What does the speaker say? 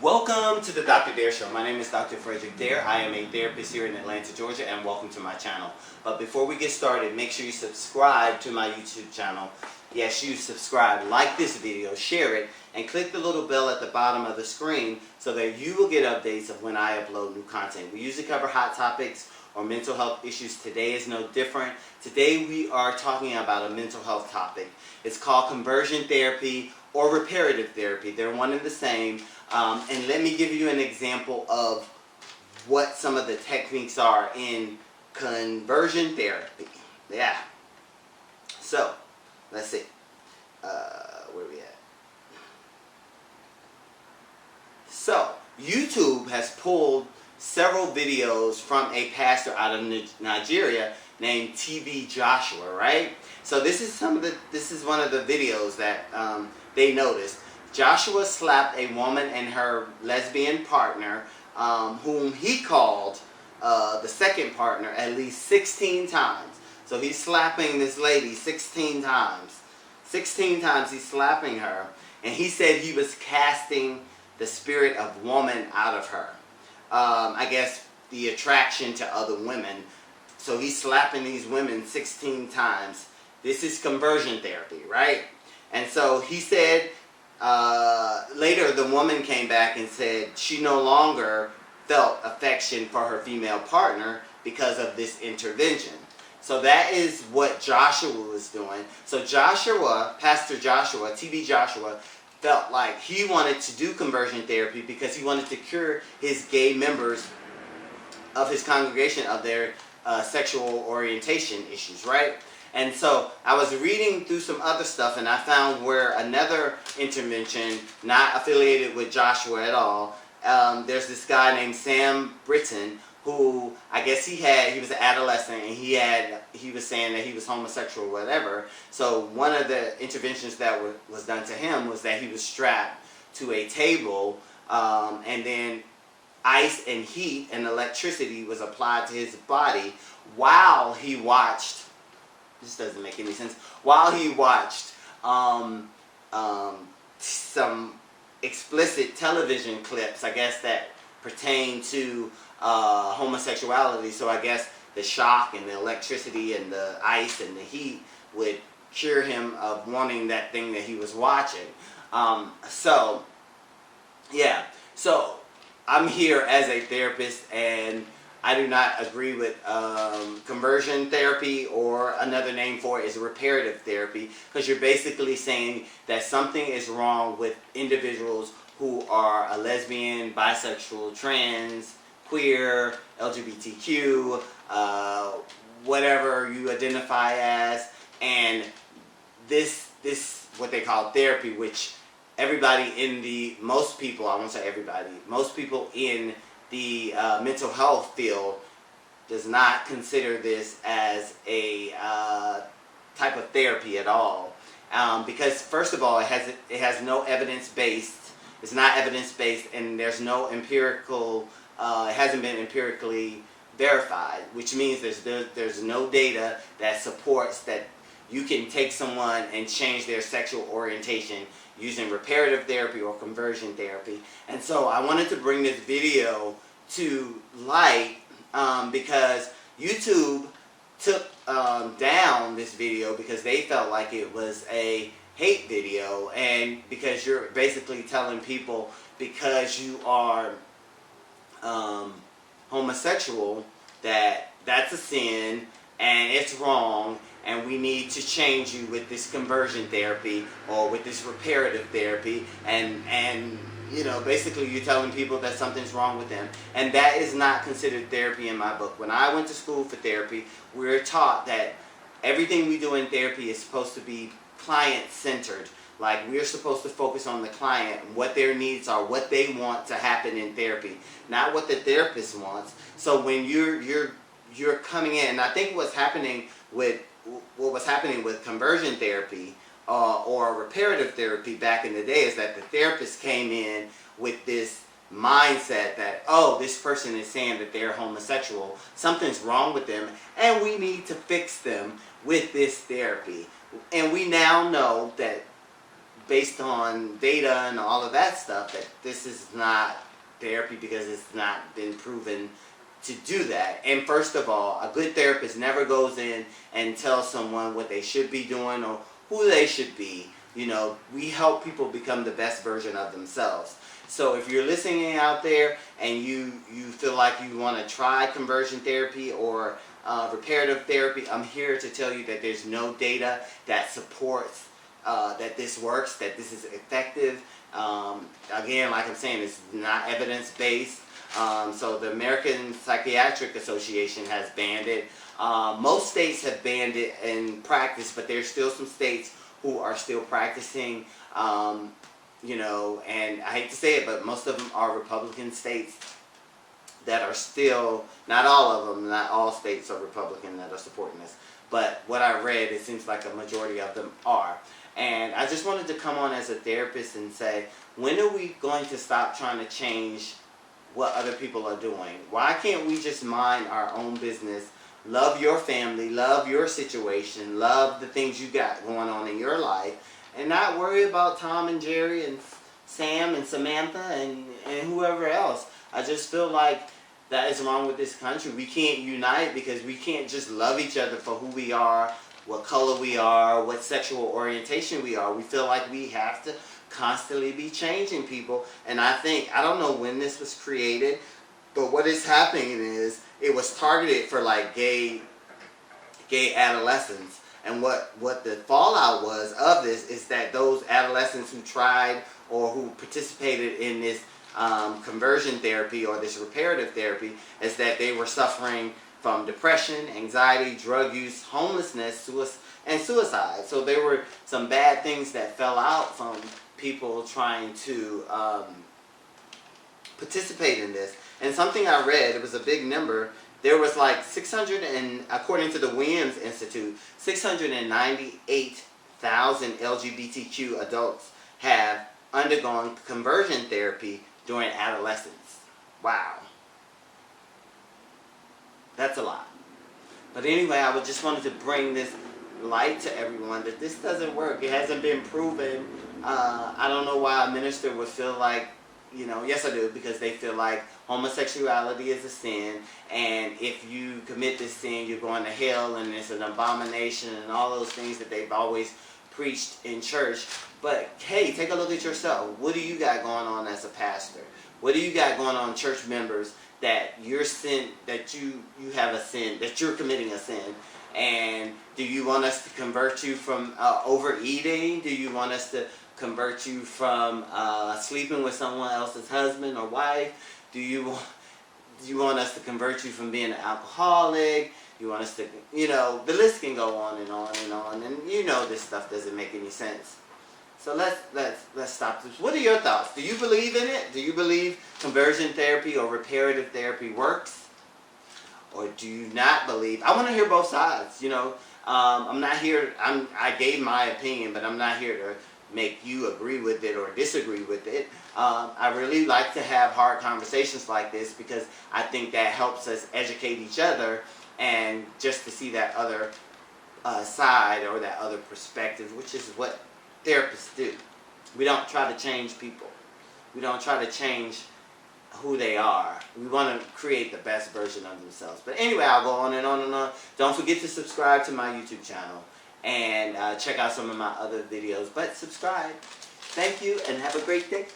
Welcome to the Dr. Dare Show. My name is Dr. Frederick Dare. I am a therapist here in Atlanta, Georgia, and welcome to my channel. But before we get started, make sure you subscribe to my YouTube channel. Yes, you subscribe, like this video, share it, and click the little bell at the bottom of the screen so that you will get updates of when I upload new content. We usually cover hot topics or mental health issues. Today is no different. Today we are talking about a mental health topic. It's called conversion therapy or reparative therapy. They're one and the same. And let me give you an example of what some of the techniques are in conversion therapy. Yeah. So, let's see. Where are we at? So, YouTube has pulled several videos from a pastor out of Nigeria named T.B Joshua, right? So this is one of the videos that they noticed. Joshua slapped a woman and her lesbian partner, whom he called the second partner, at least 16 times. So he's slapping this lady 16 times. 16 times he's slapping her. And he said he was casting the spirit of woman out of her. I guess the attraction to other women. So he's slapping these women 16 times. This is conversion therapy, right? And so he said, later the woman came back and said she no longer felt affection for her female partner because of this intervention. So that is what Joshua was doing. So Joshua, Pastor Joshua, T.B Joshua, felt like he wanted to do conversion therapy because he wanted to cure his gay members of his congregation of their sexual orientation issues, right? And so I was reading through some other stuff and I found where another intervention, not affiliated with Joshua at all, there's this guy named Sam Britton who I guess he was an adolescent and he was saying that he was homosexual or whatever. So one of the interventions that was done to him was that he was strapped to a table and then ice and heat and electricity was applied to his body while he watched, this doesn't make any sense, while he watched some explicit television clips, I guess, that pertain to homosexuality. So I guess the shock and the electricity and the ice and the heat would cure him of wanting that thing that he was watching. So I'm here as a therapist and I do not agree with conversion therapy, or another name for it is reparative therapy, because you're basically saying that something is wrong with individuals who are a lesbian, bisexual, trans, queer, LGBTQ, whatever you identify as, and this what they call therapy, which everybody in most people in the mental health field does not consider this as a type of therapy at all, because first of all it has no evidence based. It's not evidence based, and there's no empirical. It hasn't been empirically verified, which means there's no data that supports that you can take someone and change their sexual orientation using reparative therapy or conversion therapy. And so I wanted to bring this video to light because YouTube took down this video because they felt like it was a hate video, and because you're basically telling people because you are homosexual that's a sin and it's wrong, and we need to change you with this conversion therapy or with this reparative therapy, and you know, basically you're telling people that something's wrong with them, and that is not considered therapy in my book. When I went to school for therapy, we were taught that everything we do in therapy is supposed to be client-centered. Like, we're supposed to focus on the client, what their needs are, what they want to happen in therapy, not what the therapist wants. So when you're coming in, and I think what was happening with conversion therapy or reparative therapy back in the day is that the therapist came in with this mindset that, oh, this person is saying that they're homosexual, something's wrong with them, and we need to fix them with this therapy. And we now know that based on data and all of that stuff, that this is not therapy because it's not been proven to do that. And first of all, a good therapist never goes in and tells someone what they should be doing or who they should be. You know, we help people become the best version of themselves. So if you're listening out there and you feel like you want to try conversion therapy or reparative therapy, I'm here to tell you that there's no data that supports that this works, that this is effective. Again, like I'm saying, it's not evidence-based. So the American Psychiatric Association has banned it. Most states have banned it in practice, but there's still some states who are still practicing, you know, and I hate to say it, but most of them are Republican states that are still, not all of them, not all states are Republican that are supporting this, but what I read, it seems like a majority of them are. And I just wanted to come on as a therapist and say, when are we going to stop trying to change what other people are doing? Why can't we just mind our own business, love your family, love your situation, love the things you got going on in your life, and not worry about Tom and Jerry and Sam and Samantha and whoever else? I just feel like that is wrong with this country. We can't unite because we can't just love each other for who we are, what color we are, what sexual orientation we are. We feel like we have to constantly be changing people. And I think, I don't know when this was created, but what is happening is it was targeted for like gay adolescents. And what the fallout was of this is that those adolescents who tried or who participated in this conversion therapy or this reparative therapy is that they were suffering from depression, anxiety, drug use, homelessness, and suicide. So there were some bad things that fell out from people trying to participate in this. And something I read, it was a big number, there was like 600 and, according to the Williams Institute, 698,000 LGBTQ adults have undergone conversion therapy during adolescence. Wow. That's a lot. But anyway, I just wanted to bring this light to everyone that this doesn't work. It hasn't been proven. I don't know why a minister would feel like, you know, yes I do, because they feel like homosexuality is a sin, and if you commit this sin, you're going to hell, and it's an abomination, and all those things that they've always preached in church. But hey, take a look at yourself. What do you got going on as a pastor? What do you got going on, church members, that your sin, that you have a sin, that you're committing a sin? And do you want us to convert you from overeating? Do you want us to convert you from sleeping with someone else's husband or wife? Do you want us to convert you from being an alcoholic? You want us to, you know, the list can go on and on and on, and you know this stuff doesn't make any sense. So let's stop this. What are your thoughts? Do you believe in it? Do you believe conversion therapy or reparative therapy works? Or do you not believe? I want to hear both sides. You know, I'm not here. I gave my opinion, but I'm not here to make you agree with it or disagree with it. I really like to have hard conversations like this because I think that helps us educate each other and just to see that other side or that other perspective, which is what therapists do. We don't try to change people. We don't try to change who they are. We want to create the best version of themselves. But anyway, I'll go on and on and on. Don't forget to subscribe to my YouTube channel and check out some of my other videos. But subscribe. Thank you and have a great day.